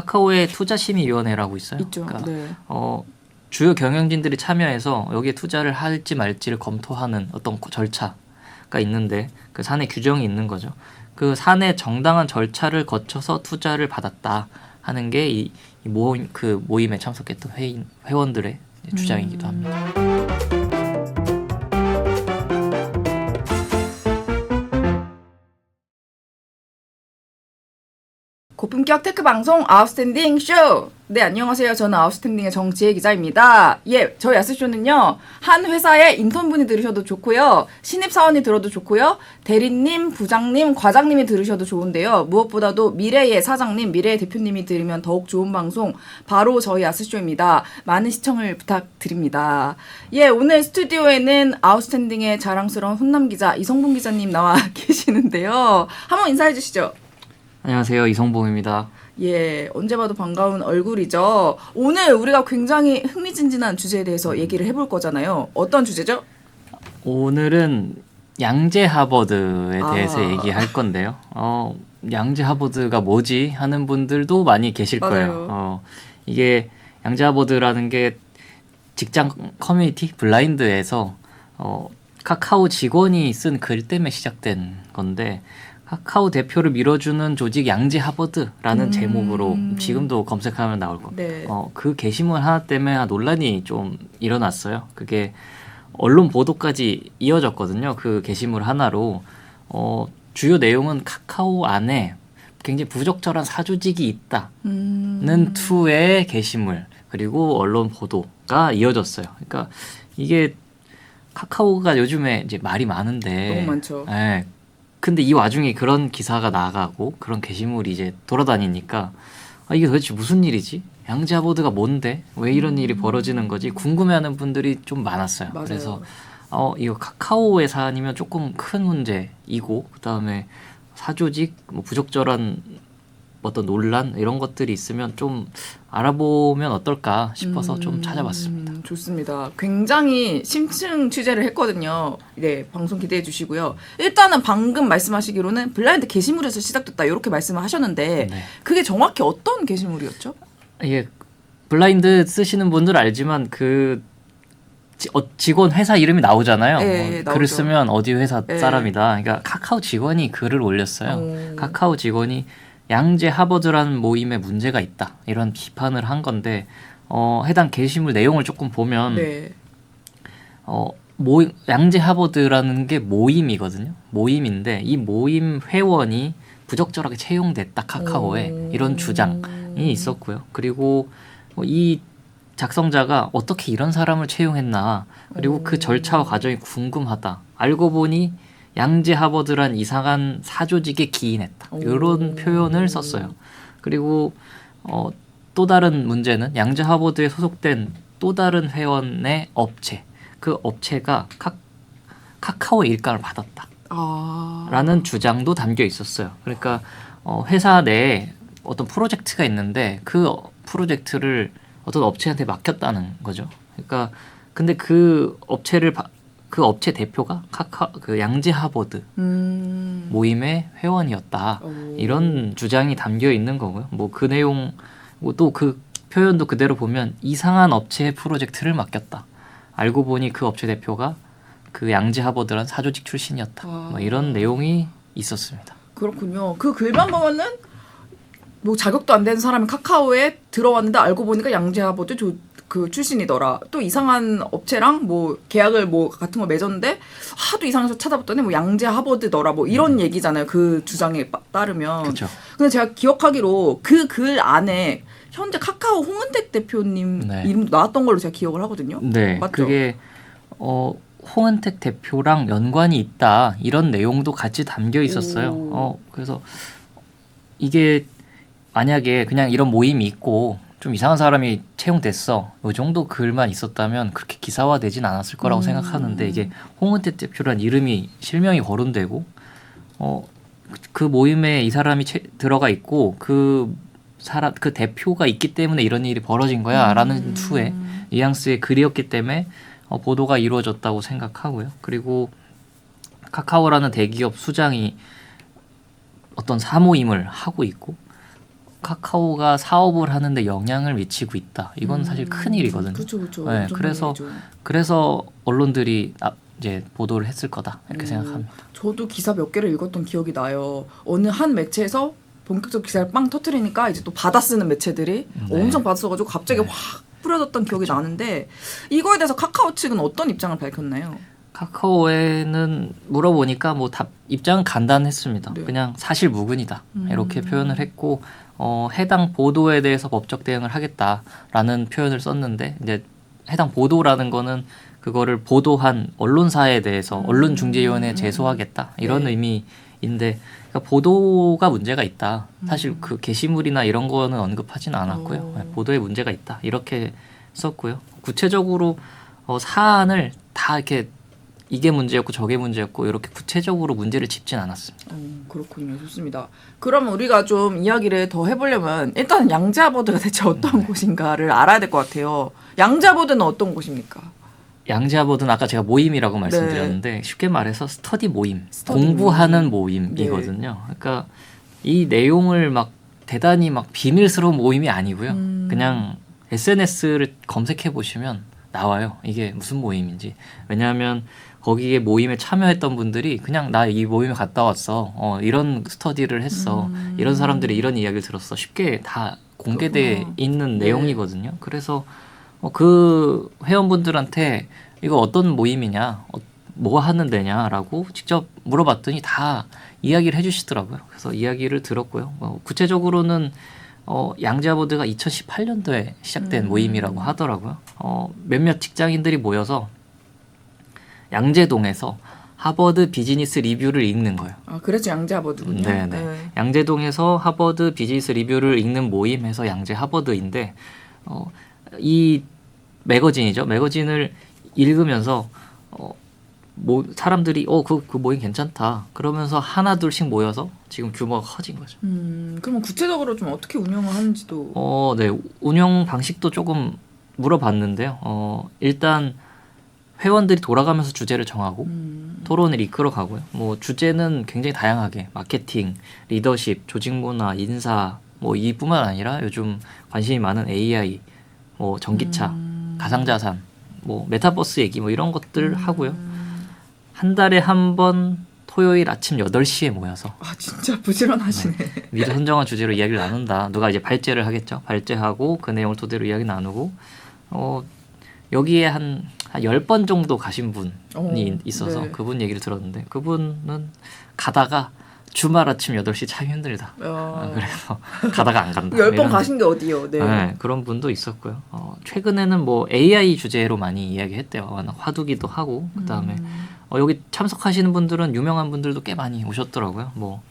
카카오의 투자심의위원회라고 있어요. 있죠. 그러니까 네. 주요 경영진들이 참여해서 여기에 투자를 할지 말지를 검토하는 어떤 절차가 있는데 그 사내 규정이 있는 거죠. 그 사내 정당한 절차를 거쳐서 투자를 받았다 하는 게 이 모임에 참석했던 회원들의 주장이기도 합니다. 고품격 테크 방송 아웃스탠딩 쇼. 네, 안녕하세요. 저는 아웃스탠딩의 정지혜 기자입니다. 예, 저희 아스쇼는요, 한 회사의 인턴분이 들으셔도 좋고요, 신입사원이 들어도 좋고요, 대리님, 부장님, 과장님이 들으셔도 좋은데요, 무엇보다도 미래의 사장님, 미래의 대표님이 들으면 더욱 좋은 방송, 바로 저희 아스쇼입니다. 많은 시청을 부탁드립니다. 예, 오늘 스튜디오에는 아웃스탠딩의 자랑스러운 훈남 기자 이성봉 기자님 나와 계시는데요. 한번 인사해 주시죠. 안녕하세요, 이성봉입니다. 예, 언제 봐도 반가운 얼굴이죠. 오늘 우리가 굉장히 흥미진진한 주제에 대해서 얘기를 해볼 거잖아요. 어떤 주제죠? 오늘은 양재 하버드에 대해서 얘기할 건데요. 양재 하버드가 뭐지 하는 분들도 많이 계실 맞아요. 거예요. 이게 양재 하버드라는 게 직장 커뮤니티 블라인드에서 카카오 직원이 쓴 글 때문에 시작된 건데, 카카오 대표를 밀어주는 조직 양재 하버드라는 제목으로 지금도 검색하면 나올 겁니다. 네. 그 게시물 하나 때문에 논란이 좀 일어났어요. 그게 언론 보도까지 이어졌거든요. 그 게시물 하나로 주요 내용은 카카오 안에 굉장히 부적절한 사조직이 있다는 투의 게시물, 그리고 언론 보도가 이어졌어요. 그러니까 이게 카카오가 요즘에 이제 말이 많은데 너무 많죠. 네, 근데 이 와중에 그런 기사가 나가고 그런 게시물이 이제 돌아다니니까 이게 도대체 무슨 일이지? 양재 하버드가 뭔데? 왜 이런 일이 벌어지는 거지? 궁금해하는 분들이 좀 많았어요. 맞아요. 그래서 이거 카카오의 사안이면 조금 큰 문제이고, 그다음에 사조직, 뭐 부적절한 어떤 논란 이런 것들이 있으면 좀 알아보면 어떨까 싶어서 좀 찾아봤습니다. 좋습니다. 굉장히 심층 취재를 했거든요. 네, 방송 기대해 주시고요. 일단은 방금 말씀하시기로는 블라인드 게시물에서 시작됐다 이렇게 말씀을 하셨는데, 네. 그게 정확히 어떤 게시물이었죠? 이게 블라인드 쓰시는 분들 알지만 그 직원 회사 이름이 나오잖아요. 네, 글을 나오죠. 쓰면 어디 회사 네. 사람이다. 그러니까 카카오 직원이 글을 올렸어요. 오. 카카오 직원이 양재 하버드라는 모임에 문제가 있다, 이런 비판을 한 건데, 해당 게시물 내용을 조금 보면 네. 양재 하버드라는 게 모임이거든요. 모임인데 이 모임 회원이 부적절하게 채용됐다, 카카오에. 이런 주장이 있었고요. 그리고 이 작성자가 어떻게 이런 사람을 채용했나, 그리고 그 절차와 과정이 궁금하다. 알고 보니 양재 하버드란 이상한 사조직에 기인했다, 이런 표현을 썼어요. 그리고 또 다른 문제는 양재 하버드에 소속된 또 다른 회원의 업체, 그 업체가 카카오 일감을 받았다 라는 주장도 담겨 있었어요. 그러니까 회사 내에 어떤 프로젝트가 있는데 그 프로젝트를 어떤 업체한테 맡겼다는 거죠. 그러니까 근데 그 업체 대표가 그 양재 하버드 모임의 회원이었다, 이런 주장이 담겨 있는 거고요. 뭐 그 내용, 또 그 표현도 그대로 보면 이상한 업체의 프로젝트를 맡겼다, 알고 보니 그 업체 대표가 그 양재 하버드란 사조직 출신이었다, 뭐 이런 내용이 있었습니다. 그렇군요. 그 글만 보면은 뭐 자격도 안 되는 사람이 카카오에 들어왔는데 알고 보니까 양재 하버드 그 출신이더라. 또 이상한 업체랑 뭐 계약을 뭐 같은 걸 맺었는데 하도 이상해서 찾아봤더니 뭐 양재 하버드더라, 뭐 이런 얘기잖아요. 그 주장에 따르면. 그렇죠. 근데 제가 기억하기로 그 글 안에 현재 카카오 홍은택 대표님 네. 이름도 나왔던 걸로 제가 기억을 하거든요. 네, 맞죠? 그게 홍은택 대표랑 연관이 있다, 이런 내용도 같이 담겨 있었어요. 그래서 이게 만약에 그냥 이런 모임이 있고 좀 이상한 사람이 채용됐어, 이 정도 글만 있었다면 그렇게 기사화되진 않았을 거라고 생각하는데, 이게 홍은택 대표란 이름이 실명이 거론되고 그 모임에 이 사람이 들어가 있고 그 대표가 있기 때문에 이런 일이 벌어진 거야 라는 투의 뉘앙스의 글이었기 때문에 보도가 이루어졌다고 생각하고요. 그리고 카카오라는 대기업 수장이 어떤 사모임을 하고 있고, 카카오가 사업을 하는데 영향을 미치고 있다. 이건 사실 큰 일이거든요. 그렇죠. 네, 그래서 언론들이 이제 보도를 했을 거다 이렇게 생각합니다. 저도 기사 몇 개를 읽었던 기억이 나요. 어느 한 매체에서 본격적 기사를 빵 터트리니까 이제 또 받아 쓰는 매체들이 네. 엄청 받아 써가지고 갑자기 확 뿌려졌던 기억이 나는데 이거에 대해서 카카오 측은 어떤 입장을 밝혔나요? 카카오에는 물어보니까 뭐 답 입장은 간단했습니다. 네. 그냥 사실무근이다 이렇게 표현을 했고 해당 보도에 대해서 법적 대응을 하겠다라는 표현을 썼는데 이제 해당 보도라는 거는 그거를 보도한 언론사에 대해서 언론중재위원회에 제소하겠다 이런 네. 의미인데 그러니까 보도가 문제가 있다. 사실 그 게시물이나 이런 거는 언급하지는 않았고요. 네, 보도에 문제가 있다 이렇게 썼고요. 구체적으로 사안을 다 이렇게 이게 문제였고 저게 문제였고 이렇게 구체적으로 문제를 짚진 않았습니다. 그렇군요. 좋습니다. 그럼 우리가 좀 이야기를 더 해보려면 일단 양자버드가 대체 어떤 곳인가를 알아야 될 것 같아요. 양자버드는 어떤 곳입니까? 양자버드는 아까 제가 모임이라고 말씀드렸는데 쉽게 말해서 스터디 모임, 공부하는 모임이거든요. 그러니까 이 내용을 막 대단히 막 비밀스러운 모임이 아니고요. 그냥 SNS를 검색해 보시면 나와요. 이게 무슨 모임인지. 왜냐하면 거기에 모임에 참여했던 분들이 그냥 나 이 모임에 갔다 왔어. 이런 스터디를 했어. 이런 사람들이 이런 이야기를 들었어. 쉽게 다 공개돼 있는 내용이거든요. 그래서 그 회원분들한테 이거 어떤 모임이냐, 뭐 하는 데냐라고 직접 물어봤더니 다 이야기를 해주시더라고요. 그래서 이야기를 들었고요. 구체적으로는 양자버드가 2018년도에 시작된 모임이라고 하더라고요. 몇몇 직장인들이 모여서 양재동에서 하버드 비즈니스 리뷰를 읽는 거예요. 그래서 양자버드군요. 네. 양재동에서 하버드 비즈니스 리뷰를 읽는 모임에서 양재 하버드인데 이 매거진이죠. 매거진을 읽으면서 사람들이 그 모임 괜찮다. 그러면서 하나 둘씩 모여서 지금 규모가 커진 거죠. 그러면 구체적으로 좀 어떻게 운영을 하는지도 네. 운영 방식도 조금 물어봤는데요. 일단 회원들이 돌아가면서 주제를 정하고 토론을 이끌어 가고요. 뭐 주제는 굉장히 다양하게 마케팅, 리더십, 조직 문화, 인사 뭐 이뿐만 아니라 요즘 관심이 많은 AI, 뭐 전기차, 가상자산, 뭐 메타버스 얘기 뭐 이런 것들 하고요. 한 달에 한 번 토요일 아침 8시에 모여서 진짜 부지런하시네. 미리 선정한 주제로 이야기를 나눈다. 누가 이제 발제를 하겠죠. 발제하고 그 내용을 토대로 이야기 나누고 여기에 한 10번 정도 가신 분이 있어서 네. 그분 얘기를 들었는데 그분은 가다가 주말 아침 8시 참기 힘들다. 그래서 가다가 안 간다. 10번 가신 게 어디요? 네, 그런 분도 있었고요. 최근에는 뭐 AI 주제로 많이 이야기했대요. 화두기도 하고 그다음에 여기 참석하시는 분들은 유명한 분들도 꽤 많이 오셨더라고요. 뭐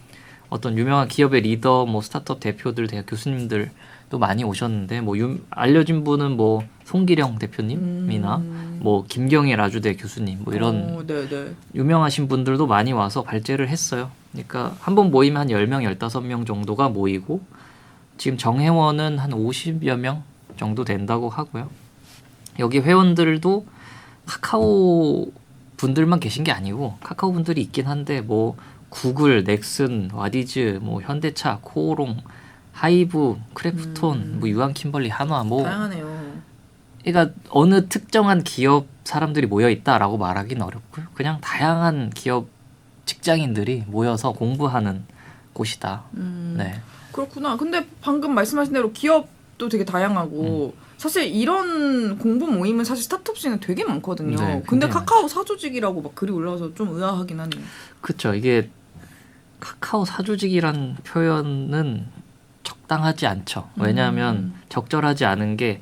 어떤 유명한 기업의 리더, 뭐 스타트업 대표들, 대학 교수님들도 많이 오셨는데 뭐 알려진 분은 뭐 송기령 대표님이나 뭐 김경일 아주대 교수님 뭐 이런 유명하신 분들도 많이 와서 발제를 했어요. 그러니까 한 번 모이면 한 10명, 15명 정도가 모이고 지금 정회원은 한 50여 명 정도 된다고 하고요. 여기 회원들도 카카오 분들만 계신 게 아니고 카카오 분들이 있긴 한데 뭐 구글, 넥슨, 와디즈, 뭐 현대차, 코오롱, 하이브, 크래프톤, 뭐 유한 킴벌리, 한화 뭐 다양하네요. 그러니까 어느 특정한 기업 사람들이 모여 있다라고 말하기는 어렵고요. 그냥 다양한 기업 직장인들이 모여서 공부하는 곳이다. 네. 그렇구나. 근데 방금 말씀하신 대로 기업도 되게 다양하고 사실 이런 공부 모임은 사실 스타트업 씬에 되게 많거든요. 네, 근데 카카오 사조직이라고 막 글이 올라와서 좀 의아하긴 하네요. 그렇죠. 이게 카카오 사조직이란 표현은 적당하지 않죠. 왜냐하면 적절하지 않은 게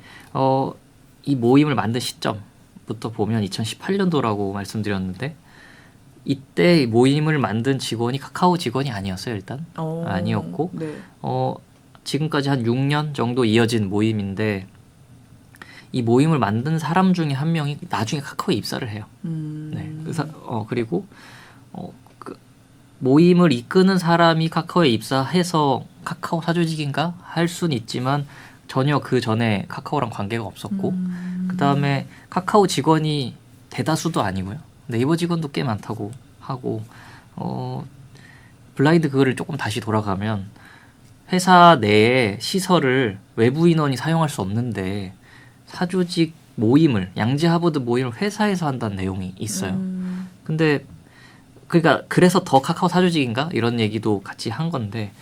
이 모임을 만든 시점부터 보면 2018년도라고 말씀드렸는데 이때 모임을 만든 직원이 카카오 직원이 아니었어요. 일단 아니었고 네. 지금까지 한 6년 정도 이어진 모임인데 이 모임을 만든 사람 중에 한 명이 나중에 카카오에 입사를 해요. 네. 그리고 그 모임을 이끄는 사람이 카카오에 입사해서 카카오 사조직인가 할 수는 있지만 전혀 그 전에 카카오랑 관계가 없었고 그 다음에 카카오 직원이 대다수도 아니고요. 네이버 직원도 꽤 많다고 하고 블라인드 그거를 조금 다시 돌아가면 회사 내에 시설을 외부 인원이 사용할 수 없는데 사조직 모임을 양재 하버드 모임을 회사에서 한다는 내용이 있어요. 근데 그러니까 그래서 더 카카오 사조직인가 이런 얘기도 같이 한 건데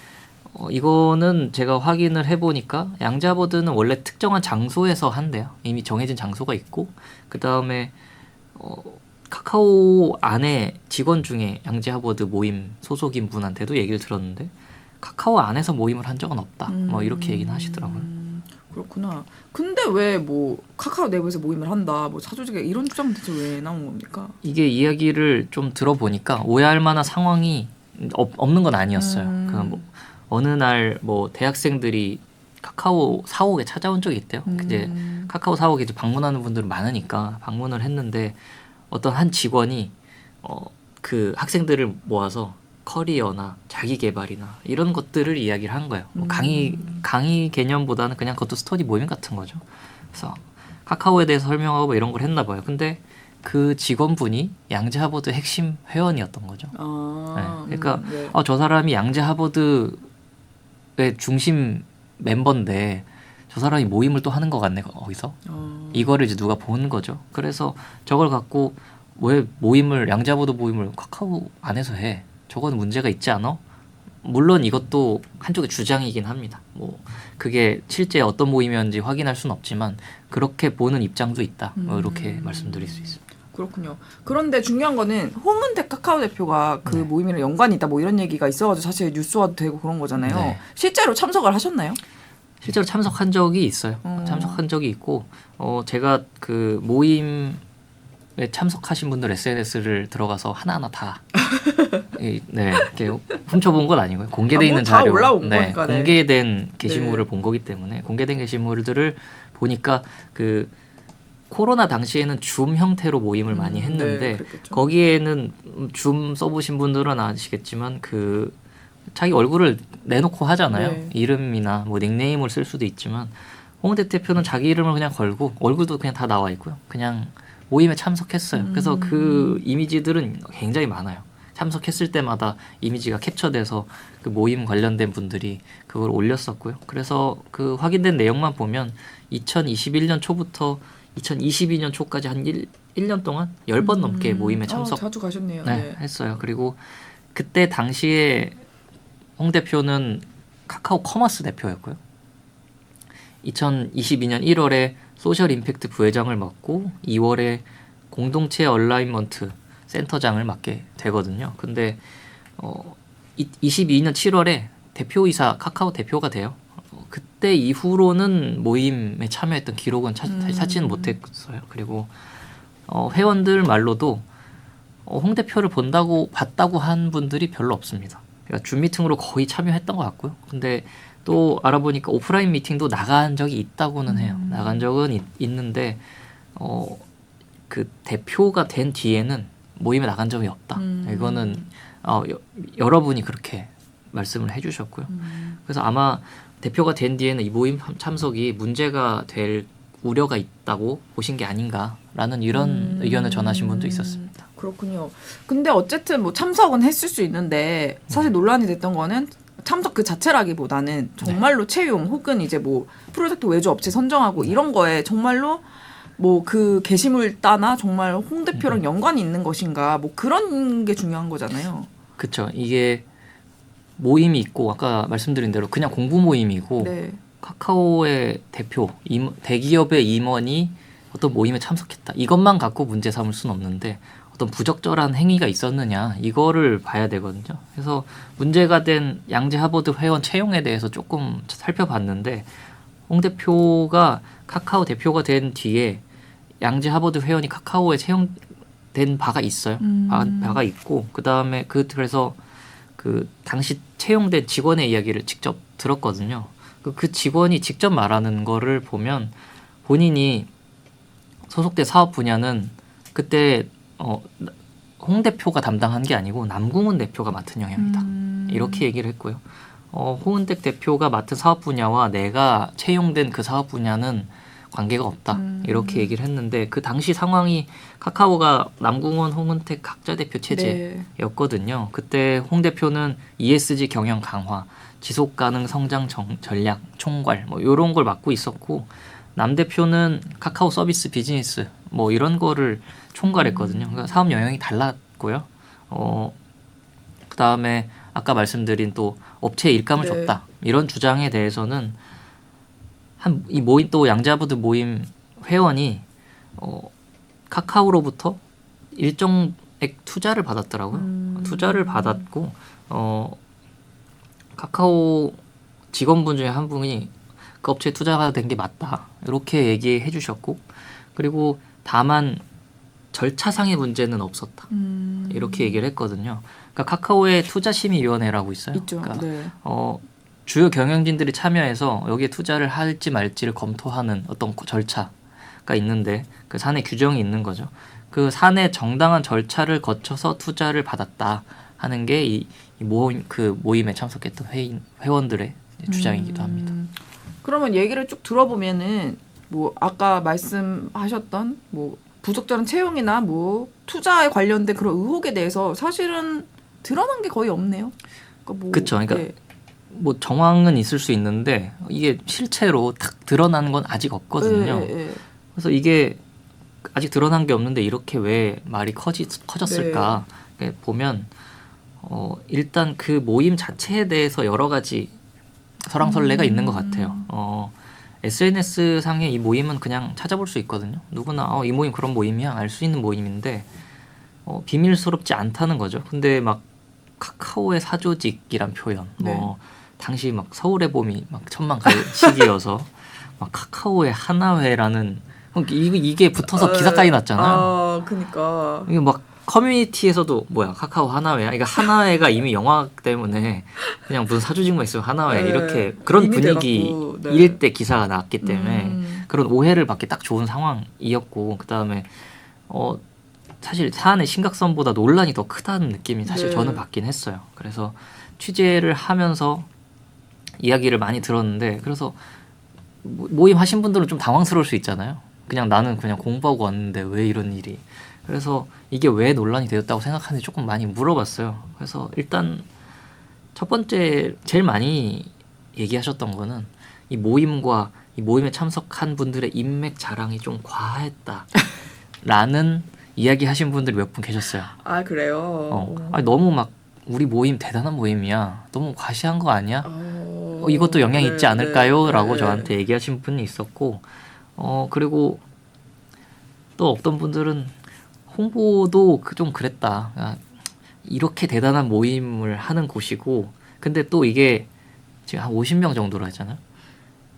이거는 제가 확인을 해보니까 양재 하버드는 원래 특정한 장소에서 한대요. 이미 정해진 장소가 있고 그 다음에 카카오 안에 직원 중에 양재 하버드 모임 소속인 분한테도 얘기를 들었는데 카카오 안에서 모임을 한 적은 없다. 뭐 이렇게 얘기는 하시더라고요. 그렇구나. 근데 왜 뭐 카카오 내부에서 모임을 한다, 뭐 사조직에 이런 주장 대체 왜 나온 겁니까? 이게 이야기를 좀 들어보니까 오해할 만한 상황이 없는 건 아니었어요. 뭐 어느 날 뭐 대학생들이 카카오 사옥에 찾아온 적이 있대요. 이제 카카오 사옥에 이제 방문하는 분들이 많으니까 방문을 했는데 어떤 한 직원이 그 학생들을 모아서 커리어나 자기 개발이나 이런 것들을 이야기를 한 거예요. 뭐 강의 개념보다는 그냥 그것도 스터디 모임 같은 거죠. 그래서 카카오에 대해서 설명하고 뭐 이런 걸 했나 봐요. 근데 그 직원분이 양재 하버드 핵심 회원이었던 거죠. 네. 그러니까 네. 저 사람이 양재 하버드의 중심 멤버인데 저 사람이 모임을 또 하는 것 같네 거기서. 이거를 이제 누가 본 거죠. 그래서 저걸 갖고 왜 모임을 양재 하버드 모임을 카카오 안에서 해? 저건 문제가 있지 않아? 물론 이것도 한쪽의 주장이긴 합니다. 뭐 그게 실제 어떤 모임이었는지 확인할 수는 없지만 그렇게 보는 입장도 있다. 뭐 이렇게 말씀드릴 수 있습니다. 그렇군요. 그런데 중요한 거는 홍은택 카카오 대표가 그 모임이랑 연관이 있다 뭐 이런 얘기가 있어가지고 사실 뉴스화도 되고 그런 거잖아요. 네. 실제로 참석을 하셨나요? 실제로 참석한 적이 있어요. 참석한 적이 있고 제가 그 모임에 참석하신 분들 SNS를 들어가서 하나하나 다 이렇게 훔쳐본 건 아니고요. 공개돼 있는 다 자료, 올라온 거니까, 네. 공개된 게시물을 네. 본 거기 때문에 공개된 게시물들을 보니까 그 코로나 당시에는 줌 형태로 모임을 많이 했는데 그랬겠죠. 거기에는 줌 써보신 분들은 아시겠지만 그 자기 얼굴을 내놓고 하잖아요. 네. 이름이나 뭐 닉네임을 쓸 수도 있지만 홍은택 대표는 자기 이름을 그냥 걸고 얼굴도 그냥 다 나와 있고요. 그냥 모임에 참석했어요. 그래서 그 이미지들은 굉장히 많아요. 참석했을 때마다 이미지가 캡처돼서 그 모임 관련된 분들이 그걸 올렸었고요. 그래서 그 확인된 내용만 보면 2021년 초부터 2022년 초까지 한 1년 동안 10번 넘게 모임에 참석 자주 가셨네요. 했어요. 그리고 그때 당시에 홍 대표는 카카오 커머스 대표였고요. 2022년 1월에 소셜 임팩트 부회장을 맡고 2월에 공동체 얼라인먼트 센터장을 맡게 되거든요. 근데 22년 7월에 대표이사 카카오 대표가 돼요. 그때 이후로는 모임에 참여했던 기록은 찾지는 못했어요. 그리고 회원들 말로도 홍 대표를 봤다고 한 분들이 별로 없습니다. 그러니까 줌 미팅으로 거의 참여했던 것 같고요. 근데 또 알아보니까 오프라인 미팅도 나간 적이 있다고는 해요. 나간 적은 있는데 그 대표가 된 뒤에는 모임에 나간 적이 없다. 이거는 여러분이 그렇게 말씀을 해주셨고요. 그래서 아마 대표가 된 뒤에는 이 모임 참석이 문제가 될 우려가 있다고 보신 게 아닌가라는 이런 의견을 전하신 분도 있었습니다. 그렇군요. 근데 어쨌든 뭐 참석은 했을 수 있는데 사실 논란이 됐던 거는 참석 그 자체라기보다는 정말로 채용 혹은 이제 뭐 프로젝트 외주 업체 선정하고 이런 거에 정말로 뭐 그 게시물 따나 정말 홍 대표랑 연관이 있는 것인가 뭐 그런 게 중요한 거잖아요. 그렇죠. 이게 모임이 있고 아까 말씀드린 대로 그냥 공부 모임이고 네. 카카오의 대표, 대기업의 임원이 어떤 모임에 참석했다. 이것만 갖고 문제 삼을 수는 없는데 어떤 부적절한 행위가 있었느냐 이거를 봐야 되거든요. 그래서 문제가 된 양재 하버드 회원 채용에 대해서 조금 살펴봤는데 홍 대표가 카카오 대표가 된 뒤에 양재 하버드 회원이 카카오에 채용된 바가 있어요. 바가 있고 그다음에 그래서 그 당시 채용된 직원의 이야기를 직접 들었거든요. 그 직원이 직접 말하는 거를 보면 본인이 소속된 사업 분야는 그때 홍 대표가 담당한 게 아니고 남궁훈 대표가 맡은 영역이다. 이렇게 얘기를 했고요. 홍은택 대표가 맡은 사업 분야와 내가 채용된 그 사업 분야는 관계가 없다. 이렇게 얘기를 했는데 그 당시 상황이 카카오가 남궁훈, 홍은택 각자 대표 체제였거든요. 그때 홍 대표는 ESG 경영 강화, 지속가능 성장 전략 총괄 뭐 이런 걸 맡고 있었고 남 대표는 카카오 서비스 비즈니스 뭐 이런 거를 총괄했거든요. 그러니까 사업 영역이 달랐고요. 그다음에 아까 말씀드린 또 업체에 일감을 네. 줬다 이런 주장에 대해서는 이 모임 또 양자부들 모임 회원이 카카오로부터 일정액 투자를 받았더라고요. 투자를 받았고 카카오 직원분 중에 한 분이 그 업체에 투자가 된 게 맞다 이렇게 얘기해 주셨고 그리고 다만 절차상의 문제는 없었다 이렇게 얘기를 했거든요. 그러니까 카카오의 투자심의위원회라고 있어요. 있죠. 그러니까 네. 주요 경영진들이 참여해서 여기에 투자를 할지 말지를 검토하는 어떤 절차가 있는데 그 사내 규정이 있는 거죠. 그 사내 정당한 절차를 거쳐서 투자를 받았다 하는 게 이 모임에 참석했던 회원들의 주장이기도 합니다. 그러면 얘기를 쭉 들어보면은 뭐 아까 말씀하셨던 뭐 부적절한 채용이나 뭐 투자에 관련된 그런 의혹에 대해서 사실은 드러난 게 거의 없네요. 그러니까 뭐, 그쵸. 그러니까 네. 뭐 정황은 있을 수 있는데 이게 실체로 딱 드러나는 건 아직 없거든요. 네. 그래서 이게 아직 드러난 게 없는데 이렇게 왜 말이 커졌을까 보면 일단 그 모임 자체에 대해서 여러 가지 설왕설래가 있는 것 같아요. SNS 상의 이 모임은 그냥 찾아볼 수 있거든요. 누구나 이 모임 그런 모임이야 알 수 있는 모임인데 비밀스럽지 않다는 거죠. 근데 막 카카오의 사조직이란 표현, 뭐 당시 막 서울의 봄이 막 천만 갈 시기여서 막 카카오의 하나회라는 이게 붙어서 기사까지 났잖아요. 그러니까 이게 막 커뮤니티에서도 뭐야 카카오 하나회야. 그러니까 하나회가 이미 영화 때문에 그냥 무슨 사조직만 있으면 하나회 네. 이렇게 그런 이미 분위기일 돼갖고, 때 기사가 나왔기 때문에 그런 오해를 받기 딱 좋은 상황이었고 그 다음에 사실 사안의 심각성보다 논란이 더 크다는 느낌이 사실 저는 받긴 했어요. 그래서 취재를 하면서 이야기를 많이 들었는데 그래서 모임 하신 분들은 좀 당황스러울 수 있잖아요. 그냥 나는 그냥 공부하고 왔는데 왜 이런 일이. 그래서 이게 왜 논란이 되었다고 생각하는지 조금 많이 물어봤어요. 그래서 일단 첫 번째 제일 많이 얘기하셨던 거는 이 모임과 이 모임에 참석한 분들의 인맥 자랑이 좀 과했다라는 이야기 하신 분들이 몇 분 계셨어요. 아 그래요. 아니, 너무 막 우리 모임 대단한 모임이야. 너무 과시한 거 아니야? 이것도 영향이 있지 않을까요? 라고 저한테 얘기하신 분이 있었고 그리고 또 어떤 분들은 홍보도 좀 그랬다. 이렇게 대단한 모임을 하는 곳이고 근데 또 이게 지금 한 50명 정도로 했잖아요.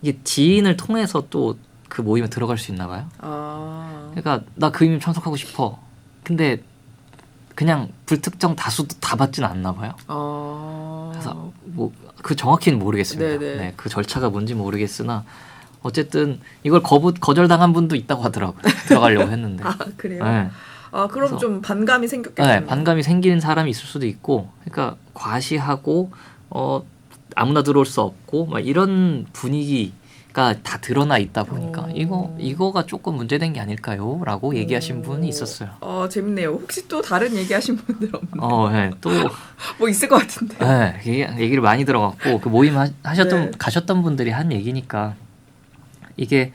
이게 지인을 통해서 또 그 모임에 들어갈 수 있나 봐요. 그러니까 나 그 모임 참석하고 싶어. 근데 그냥 불특정 다수도 다 받진 않나 봐요. 그래서 뭐 그 정확히는 모르겠습니다. 네, 그 절차가 뭔지 모르겠으나 어쨌든 이걸 거절당한 분도 있다고 하더라고요. 들어가려고 했는데. 그래요? 네. 그럼 그래서, 좀 반감이 생겼겠네요. 네, 반감이 생기는 사람이 있을 수도 있고, 그러니까 과시하고 아무나 들어올 수 없고 막 이런 분위기가 다 드러나 있다 보니까 이거가 조금 문제된 게 아닐까요?라고 얘기하신 분이 있었어요. 재밌네요. 혹시 또 다른 얘기하신 분들 없나요? 네, 또 뭐 있을 것 같은데. 네, 얘기를 많이 들어갔고 그 모임 가셨던 분들이 한 얘기니까 이게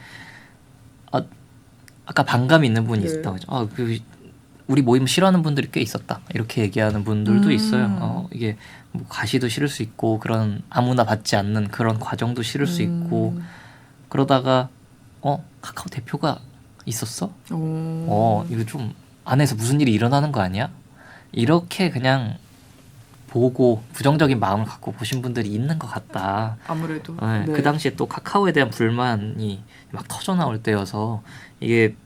아까 반감이 있는 분이 있었다고 하죠. 우리 모임 싫어하는 분들이 꽤 있었다. 이렇게 얘기하는 분들도 있어요. 이게 뭐 과시도 싫을 수 있고 그런 아무나 받지 않는 그런 과정도 싫을 수 있고 그러다가 카카오 대표가 있었어? 이거 좀 안에서 무슨 일이 일어나는 거 아니야? 이렇게 그냥 보고 부정적인 마음을 갖고 보신 분들이 있는 것 같다. 아무래도. 네. 그 당시에 또 카카오에 대한 불만이 막 터져 나올 때여서 이게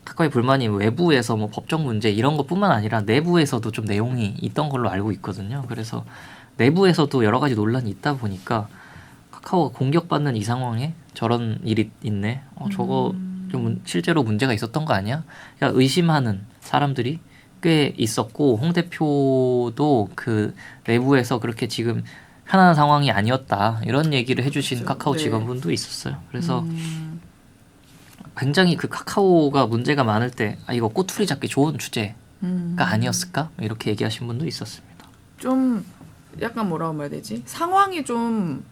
카카오의 불만이 외부에서 뭐 법적 문제 이런 것뿐만 아니라 내부에서도 좀 내용이 있던 걸로 알고 있거든요. 그래서 내부에서도 여러 가지 논란이 있다 보니까 카카오가 공격받는 이 상황에 저런 일이 있네. 저거 좀 실제로 문제가 있었던 거 아니야? 그러니까 의심하는 사람들이 꽤 있었고 홍 대표도 그 내부에서 그렇게 지금 편안한 상황이 아니었다 이런 얘기를 해주신 카카오 직원분도 있었어요. 그래서 굉장히 그 카카오가 문제가 많을 때 이거 꼬투리 잡기 좋은 주제가 아니었을까 이렇게 얘기하신 분도 있었습니다. 좀 약간 뭐라고 해야 되지? 상황이 좀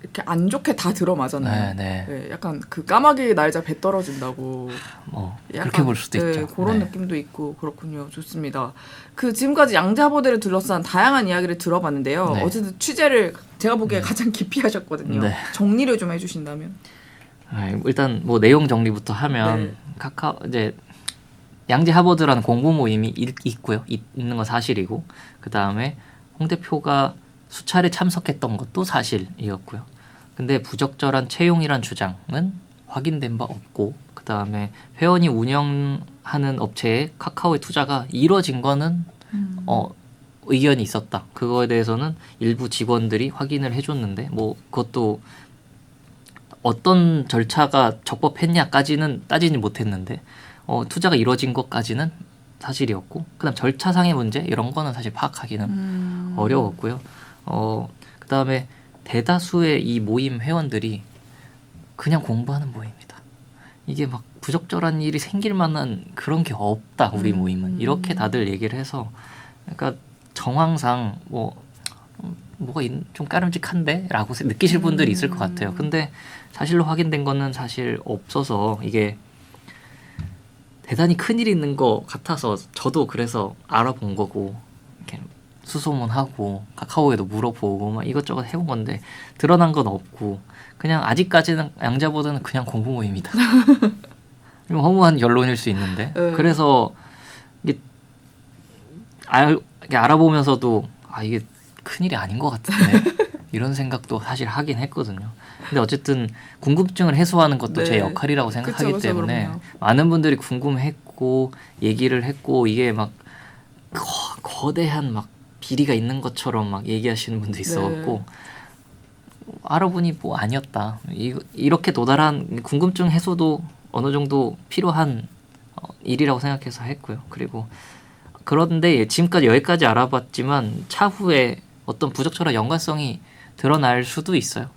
이렇게 안 좋게 다 들어맞았나요? 네. 네, 약간 그 까마귀 날자 배 떨어진다고. 뭐 약간, 그렇게 볼 수도 네, 있죠. 그런 네. 느낌도 있고 그렇군요. 좋습니다. 그 지금까지 양자부대를 둘러싼 다양한 이야기를 들어봤는데요. 네. 어쨌든 취재를 제가 보기에 가장 깊이 하셨거든요. 네. 정리를 좀 해주신다면. 일단 뭐 내용 정리부터 하면 네. 카카오 이제 양재 하버드라는 공부 모임이 있고요. 있는 건 사실이고 그 다음에 홍 대표가 수차례 참석했던 것도 사실이었고요. 근데 부적절한 채용이란 주장은 확인된 바 없고 그 다음에 회원이 운영하는 업체에 카카오의 투자가 이뤄진 거는 의견이 있었다. 그거에 대해서는 일부 직원들이 확인을 해줬는데 뭐 그것도 어떤 절차가 적법했냐까지는 따지지 못했는데 투자가 이루어진 것까지는 사실이었고 그다음 절차상의 문제 이런 거는 사실 파악하기는 어려웠고요. 그다음에 대다수의 이 모임 회원들이 그냥 공부하는 모임이다. 이게 막 부적절한 일이 생길 만한 그런 게 없다. 우리 모임은 이렇게 다들 얘기를 해서 그러니까 정황상 뭐가 좀 까름직한데라고 느끼실 분들이 있을 것 같아요. 근데 사실로 확인된 거는 사실 없어서 이게 대단히 큰일이 있는 것 같아서 저도 그래서 알아본 거고 이렇게 수소문하고 카카오에도 물어보고 막 이것저것 해본 건데 드러난 건 없고 그냥 아직까지는 양자보다는 그냥 공부 모임이다. 좀 허무한 결론일 수 있는데 그래서 이게 알아보면서도 이게 큰일이 아닌 것 같은데 이런 생각도 사실 하긴 했거든요. 근데 어쨌든 궁금증을 해소하는 것도 제 역할이라고 생각하기 그쵸, 때문에 그럼요. 많은 분들이 궁금했고 얘기를 했고 이게 막 거대한 막 비리가 있는 것처럼 막 얘기하시는 분도 있어갖고 알아보니 뭐 아니었다. 이렇게 도달한 궁금증 해소도 어느 정도 필요한 일이라고 생각해서 했고요. 그리고 그런데 지금까지 여기까지 알아봤지만 차후에 어떤 부적절한 연관성이 드러날 수도 있어요.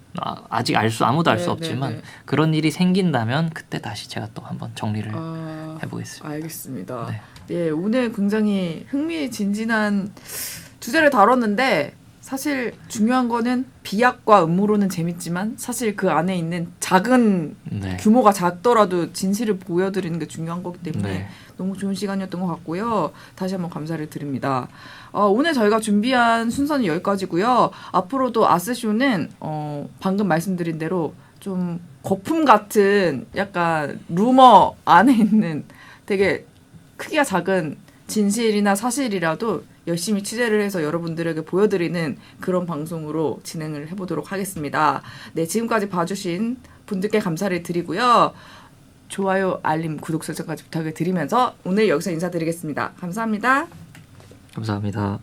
아직 아무도 알 수 없지만 그런 일이 생긴다면 그때 다시 제가 또 한번 정리를 해보겠습니다. 알겠습니다. 네. 예, 오늘 굉장히 흥미진진한 주제를 다뤘는데 사실 중요한 거는 비약과 음모론은 재밌지만 사실 그 안에 있는 작은 규모가 작더라도 진실을 보여드리는 게 중요한 거기 때문에 너무 좋은 시간이었던 것 같고요. 다시 한번 감사를 드립니다. 오늘 저희가 준비한 순서는 여기까지고요. 앞으로도 아스쇼는 방금 말씀드린 대로 좀 거품 같은 약간 루머 안에 있는 되게 크기가 작은 진실이나 사실이라도 열심히 취재를 해서 여러분들에게 보여드리는 그런 방송으로 진행을 해보도록 하겠습니다. 네, 지금까지 봐주신 분들께 감사를 드리고요. 좋아요, 알림, 구독 설정까지 부탁을 드리면서 오늘 여기서 인사드리겠습니다. 감사합니다. 감사합니다.